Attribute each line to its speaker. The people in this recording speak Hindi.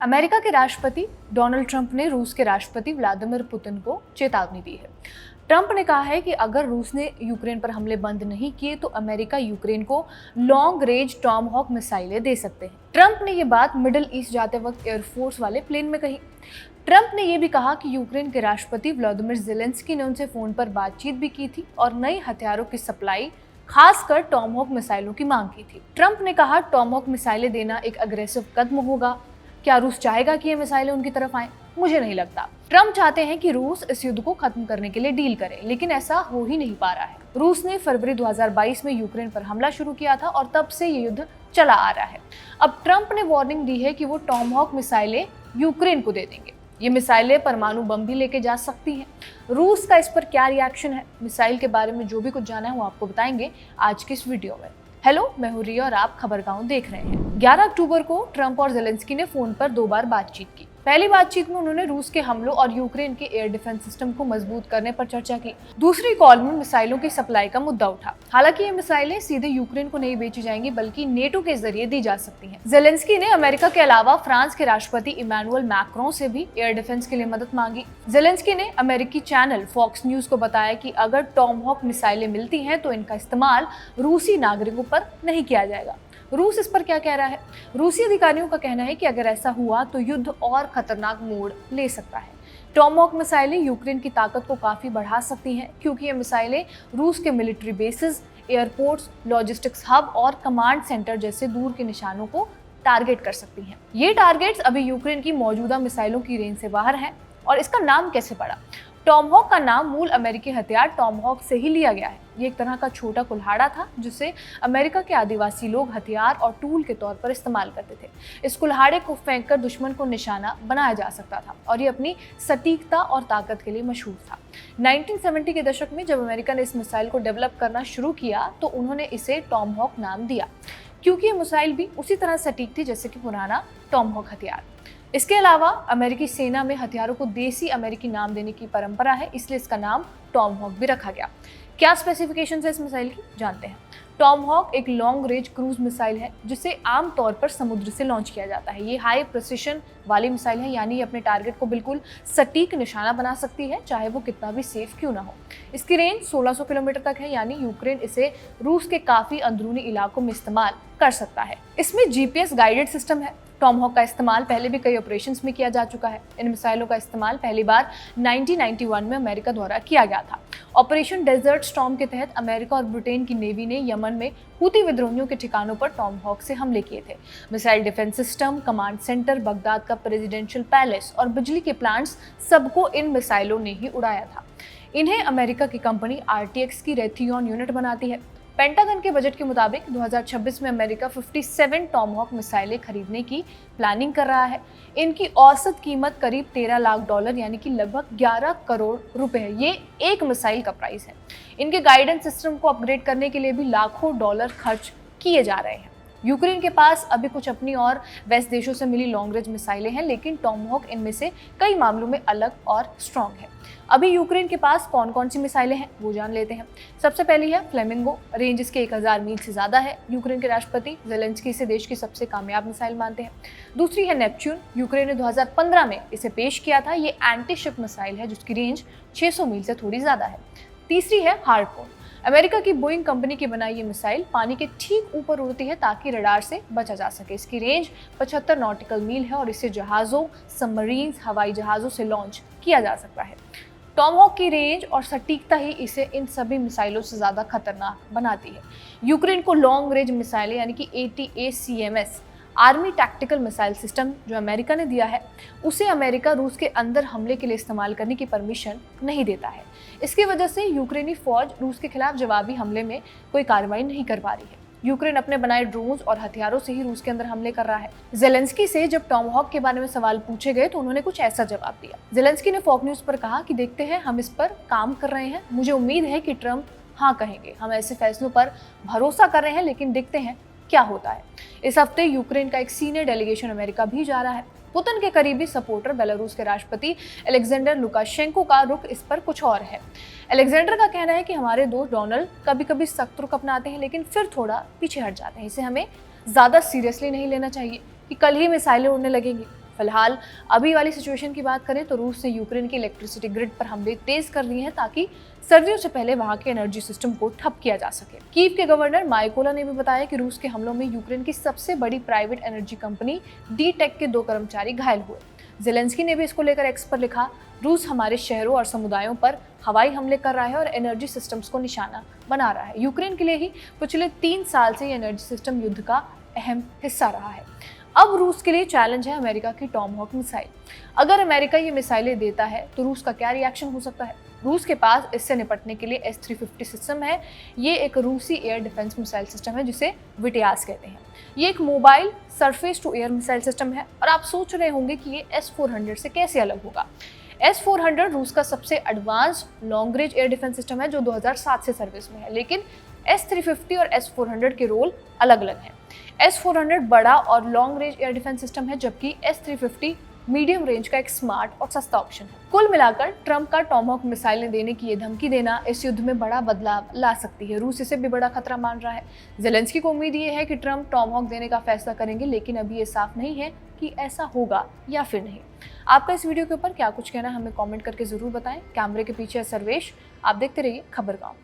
Speaker 1: अमेरिका के राष्ट्रपति डोनाल्ड ट्रंप ने रूस के राष्ट्रपति व्लादिमीर पुतिन को चेतावनी दी है। ट्रंप ने कहा है कि अगर रूस ने यूक्रेन पर हमले बंद नहीं किए तो अमेरिका यूक्रेन को लॉन्ग रेंज टॉमहॉक मिसाइलें दे सकते हैं। ट्रंप ने ये बात मिडिल ईस्ट जाते वक्त एयरफोर्स वाले प्लेन में कही। ट्रंप ने यह भी कहा कि यूक्रेन के राष्ट्रपति व्लादिमीर ज़ेलेंस्की ने उनसे फोन पर बातचीत भी की थी और नए हथियारों की सप्लाई, खासकर टॉमहॉक मिसाइलों की मांग की थी। ट्रंप ने कहा, टॉमहॉक मिसाइलें देना एक अग्रेसिव कदम होगा। क्या रूस चाहेगा कि ये मिसाइलें उनकी तरफ आएं? मुझे नहीं लगता। ट्रंप चाहते हैं कि रूस इस युद्ध को खत्म करने के लिए डील करे, लेकिन ऐसा हो ही नहीं पा रहा है। रूस ने फरवरी 2022 में यूक्रेन पर हमला शुरू किया था और तब से ये युद्ध चला आ रहा है। अब ट्रंप ने वार्निंग दी है कि वो टॉमहॉक मिसाइलें यूक्रेन को दे देंगे। ये मिसाइलें परमाणु बम भी लेके जा सकती हैं। रूस का इस पर क्या रिएक्शन है, मिसाइल के बारे में जो भी कुछ जाना है वो आपको बताएंगे आज की इस वीडियो में। हेलो, मैं हूं रिया और आप खबरगांव देख रहे हैं। 11 अक्टूबर को ट्रंप और ज़ेलेंस्की ने फोन पर 2 बार बातचीत की। पहली बातचीत में उन्होंने रूस के हमलों और यूक्रेन के एयर डिफेंस सिस्टम को मजबूत करने पर चर्चा की। दूसरी कॉल में मिसाइलों की सप्लाई का मुद्दा उठा। हालांकि ये मिसाइलें सीधे यूक्रेन को नहीं बेची जाएंगी, बल्कि नेटो के जरिए दी जा सकती हैं। ज़ेलेंस्की ने अमेरिका के अलावा फ्रांस के राष्ट्रपति इमैनुअल मैक्रों से भी एयर डिफेंस के लिए मदद मांगी। ज़ेलेंस्की ने अमेरिकी चैनल फॉक्स न्यूज को बताया कि अगर टॉमहॉक मिसाइलें मिलती हैं तो इनका इस्तेमाल रूसी नागरिकों पर नहीं किया जाएगा। रूस इस पर क्या कह रहा है? रूसी अधिकारियों का कहना है कि अगर ऐसा हुआ तो युद्ध और खतरनाक मोड़ ले सकता है। टॉमहॉक मिसाइलें यूक्रेन की ताकत को काफी बढ़ा सकती हैं, क्योंकि ये मिसाइलें रूस के military bases, airports, logistics hub और कमांड सेंटर जैसे दूर के निशानों को टारगेट कर सकती हैं। ये टारगेट्स अभी यूक्रेन की मौजूदा मिसाइलों की रेंज से बाहर हैं। और इसका नाम कैसे पड़ा? टॉमहॉक का नाम मूल अमेरिकी हथियार टॉमहॉक से ही लिया गया है। ये एक तरह का छोटा कुल्हाड़ा था जिसे अमेरिका के आदिवासी लोग हथियार और टूल के तौर पर इस्तेमाल करते थे। इस कुल्हाड़े को फेंककर दुश्मन को निशाना बनाया जा सकता था और ये अपनी सटीकता और ताकत के लिए मशहूर था। 1970 के दशक में जब अमेरिका ने इस मिसाइल को डेवलप करना शुरू किया तो उन्होंने इसे टॉमहॉक नाम दिया, क्योंकि ये मिसाइल भी उसी तरह सटीक थी जैसे कि पुराना टॉमहॉक हथियार। इसके अलावा अमेरिकी सेना में हथियारों को देसी अमेरिकी नाम देने की परंपरा है, इसलिए इसका नाम टॉमहॉक भी रखा गया। क्या स्पेसिफिकेशंस है इस मिसाइल की, जानते हैं। टॉमहॉक एक लॉन्ग रेंज क्रूज मिसाइल है जिसे आमतौर पर समुद्र से लॉन्च किया जाता है। ये हाई प्रिसिशन वाली मिसाइल है, यानी ये अपने टारगेट को बिल्कुल सटीक निशाना बना सकती है, चाहे वो कितना भी सेफ क्यों ना हो। इसकी रेंज 1600 किलोमीटर तक है, यानी यूक्रेन इसे रूस के काफी अंदरूनी इलाकों में इस्तेमाल कर सकता है। इसमें जीपीएस गाइडेड सिस्टम है। टॉमहॉक का इस्तेमाल पहले भी कई ऑपरेशंस में किया जा चुका है। इन मिसाइलों का इस्तेमाल पहली बार 1991 में अमेरिका द्वारा किया गया था। ऑपरेशन डेजर्ट स्टॉर्म के तहत अमेरिका और ब्रिटेन की नेवी ने यमन में हूती विद्रोहियों के ठिकानों पर टॉमहॉक से हमले किए थे। Missile defence system, command centre, Baghdad का प्रेसिडेंशियल पैलेस और बिजली के प्लांट्स, सबको इन मिसाइलों ने ही उड़ाया था। इन्हें अमेरिका की कंपनी RTX की रेथियॉन यूनिट बनाती है। पेंटागन के बजट के मुताबिक 2026 में अमेरिका 57 टॉमहॉक मिसाइलें खरीदने की प्लानिंग कर रहा है। इनकी औसत कीमत करीब $13 लाख यानी कि लगभग 11 करोड़ रुपए है। ये एक मिसाइल का प्राइस है। इनके गाइडेंस सिस्टम को अपग्रेड करने के लिए भी लाखों डॉलर खर्च किए जा रहे हैं। यूक्रेन के पास अभी कुछ अपनी और वेस्ट देशों से मिली लॉन्ग रेंज मिसाइलें हैं, लेकिन टॉमहॉक इनमें से कई मामलों में अलग और स्ट्रॉन्ग है। अभी यूक्रेन के पास कौन कौन सी मिसाइलें हैं वो जान लेते हैं। सबसे पहली है फ्लेमिंगो। रेंज इसके 1000 मील से ज्यादा है। यूक्रेन के राष्ट्रपति ज़ेलेंस्की इसे देश की सबसे कामयाब मिसाइल मानते हैं। दूसरी है नेपच्यून। यूक्रेन ने 2015 में इसे पेश किया था। ये एंटी शिप मिसाइल है जिसकी रेंज 600 मील से थोड़ी ज्यादा है। तीसरी है हार्पून। अमेरिका की बोइंग कंपनी की बनाई ये मिसाइल पानी के ठीक ऊपर उड़ती है ताकि रडार से बचा जा सके। इसकी रेंज 75 नॉटिकल मील है और इसे जहाज़ों, सबमरीन्स, हवाई जहाज़ों से लॉन्च किया जा सकता है। टॉमहॉक की रेंज और सटीकता ही इसे इन सभी मिसाइलों से ज़्यादा खतरनाक बनाती है। यूक्रेन को लॉन्ग रेंज मिसाइलें यानी कि ATACMS army tactical missile system जो अमेरिका ने दिया है, उसे अमेरिका रूस के अंदर हमले के लिए इस्तेमाल करने की परमिशन नहीं देता है। इसकी वजह से यूक्रेनी फौज रूस के खिलाफ जवाबी हमले में कोई कार्रवाई नहीं कर पा रही है। यूक्रेन अपने बनाए ड्रोन्स और हथियारों से ही रूस के अंदर हमले कर रहा है। ज़ेलेंस्की से जब टॉमहॉक के बारे में सवाल पूछे गए तो उन्होंने कुछ ऐसा जवाब दिया। ज़ेलेंस्की ने फॉक्स न्यूज पर कहा कि देखते हैं, हम इस पर काम कर रहे हैं। मुझे उम्मीद है कि ट्रंप हाँ कहेंगे। हम ऐसे फैसलों पर भरोसा कर रहे हैं, लेकिन देखते हैं क्या होता है। इस हफ्ते यूक्रेन का एक सीनियर डेलीगेशन अमेरिका भी जा रहा है। पुतिन के करीबी सपोर्टर बेलारूस के राष्ट्रपति अलेक्जेंडर लुकाशेंको का रुख इस पर कुछ और है। अलेक्जेंडर का कहना है कि हमारे दोस्त डोनाल्ड कभी कभी सख्त रुख अपनाते हैं, लेकिन फिर थोड़ा पीछे हट जाते हैं। इसे हमें ज़्यादा सीरियसली नहीं लेना चाहिए कि कल ही मिसाइलें उड़ने लगेंगी। फिलहाल अभी वाली सिचुएशन की बात करें तो रूस ने यूक्रेन की इलेक्ट्रिसिटी ग्रिड पर हमले तेज कर दिए हैं ताकि सर्दियों से पहले वहां के एनर्जी सिस्टम को ठप किया जा सके। कीव के गवर्नर माइकोला ने भी बताया कि रूस के हमलों में यूक्रेन की सबसे बड़ी प्राइवेट एनर्जी कंपनी डी-टेक के 2 कर्मचारी घायल हुए। जेलेंस्की ने भी इसको लेकर एक्स पर लिखा, रूस हमारे शहरों और समुदायों पर हवाई हमले कर रहा है और एनर्जी सिस्टम्स को निशाना बना रहा है। यूक्रेन के लिए ही पिछले 3 साल से ये एनर्जी सिस्टम युद्ध का अहम हिस्सा रहा है। अब रूस के लिए चैलेंज है अमेरिका की टॉमहॉक मिसाइल। अगर अमेरिका ये मिसाइलें देता है तो रूस का क्या रिएक्शन हो सकता है? रूस के पास इससे निपटने के लिए S-350 सिस्टम है। ये एक रूसी एयर डिफेंस मिसाइल सिस्टम है जिसे विटियास कहते हैं। ये एक mobile surface to air missile system है और आप सोच रहे होंगे कि ये S-400 से कैसे अलग होगा। S-400 रूस का सबसे advanced long range air defence system है जो 2007 से सर्विस में है, लेकिन S-350 और S-400 के रोल अलग अलग हैं। S-400 बड़ा और long range air defence system है जबकि S-350 मीडियम रेंज का एक स्मार्ट और सस्ता ऑप्शन है। कुल मिलाकर ट्रंप का टॉमहॉक मिसाइलें देने की ये धमकी देना इस युद्ध में बड़ा बदलाव ला सकती है। रूस इसे भी बड़ा खतरा मान रहा है। जेलेंस्की को उम्मीद ये है कि ट्रंप टॉमहॉक देने का फैसला करेंगे, लेकिन अभी ये साफ नहीं है कि ऐसा होगा या फिर नहीं। आपका इस वीडियो के ऊपर क्या कुछ कहना है हमें कमेंट करके जरूर बताएं। कैमरे के पीछे सर्वेश, आप देखते रहिए खबरगांव।